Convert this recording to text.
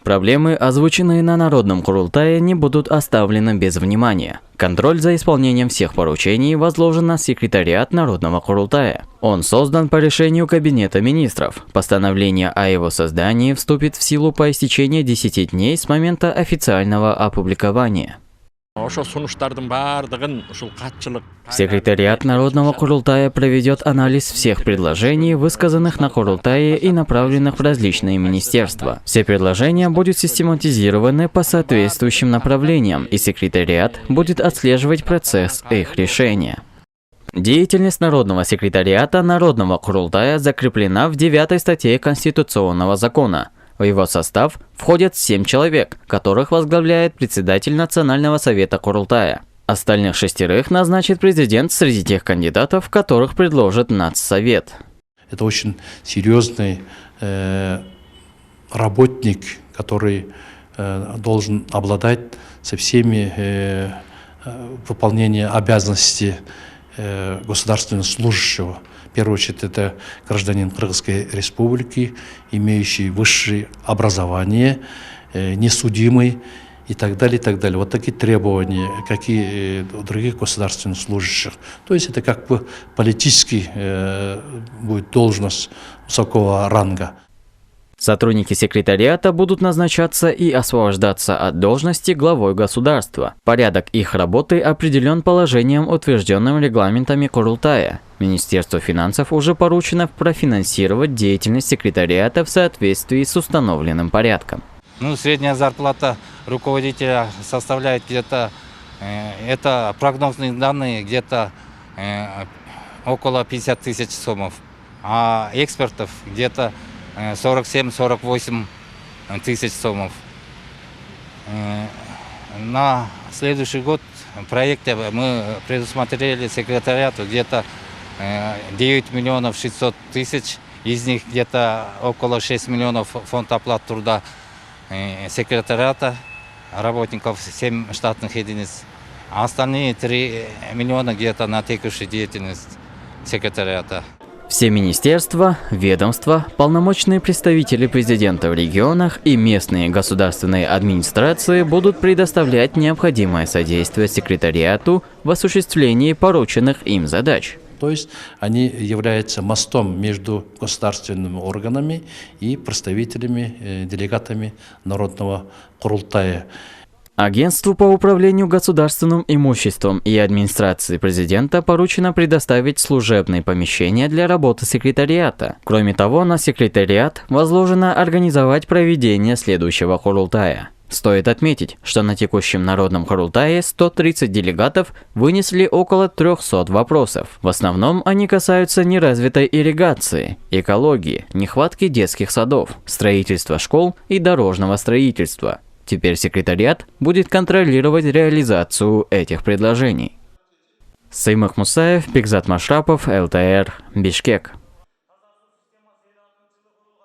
Проблемы, озвученные на Народном Курултае, не будут оставлены без внимания. Контроль за исполнением всех поручений возложен на секретариат Народного Курултая. Он создан по решению Кабинета министров. Постановление о его создании вступит в силу по истечении 10 дней с момента официального опубликования. Секретариат Народного Курултая проведет анализ всех предложений, высказанных на Курултае и направленных в различные министерства. Все предложения будут систематизированы по соответствующим направлениям, и секретариат будет отслеживать процесс их решения. Деятельность Народного секретариата Народного Курултая закреплена в 9 статье Конституционного закона. В его состав входят 7 человек, которых возглавляет председатель Национального совета Курултая. Остальных 6 назначит президент среди тех кандидатов, которых предложит Нацсовет. Это очень серьезный работник, который должен обладать со всеми выполнением обязанностей государственного служащего. В первую очередь, это гражданин Кыргызской республики, имеющий высшее образование, несудимый и так далее, и так далее. Вот такие требования, какие у других государственных служащих. То есть это как бы политический будет должность высокого ранга. Сотрудники секретариата будут назначаться и освобождаться от должности главой государства. Порядок их работы определен положением, утвержденным регламентами Курултая. Министерству финансов уже поручено профинансировать деятельность секретариата в соответствии с установленным порядком. Средняя зарплата руководителя составляет где-то, это прогнозные данные, где-то около 50 тысяч сомов, а экспертов где-то 47-48 тысяч сомов. На следующий год в проекте мы предусмотрели секретариату где-то 9 миллионов 600 тысяч, из них где-то около 6 миллионов фонд оплаты труда секретариата, работников 7 штатных единиц, а остальные 3 миллиона где-то на текущую деятельность секретариата. Все министерства, ведомства, полномочные представители президента в регионах и местные государственные администрации будут предоставлять необходимое содействие секретариату в осуществлении порученных им задач. То есть они являются мостом между государственными органами и представителями, делегатами Народного Курултая. Агентству по управлению государственным имуществом и администрации президента поручено предоставить служебные помещения для работы секретариата. Кроме того, на секретариат возложено организовать проведение следующего Курултая. Стоит отметить, что на текущем Народном Курултае 130 делегатов вынесли около 300 вопросов. В основном они касаются неразвитой ирригации, экологии, нехватки детских садов, строительства школ и дорожного строительства. Теперь секретариат будет контролировать реализацию этих предложений. Саймых Мусаев, Бекзат Машрапов, ЛТР, Бишкек.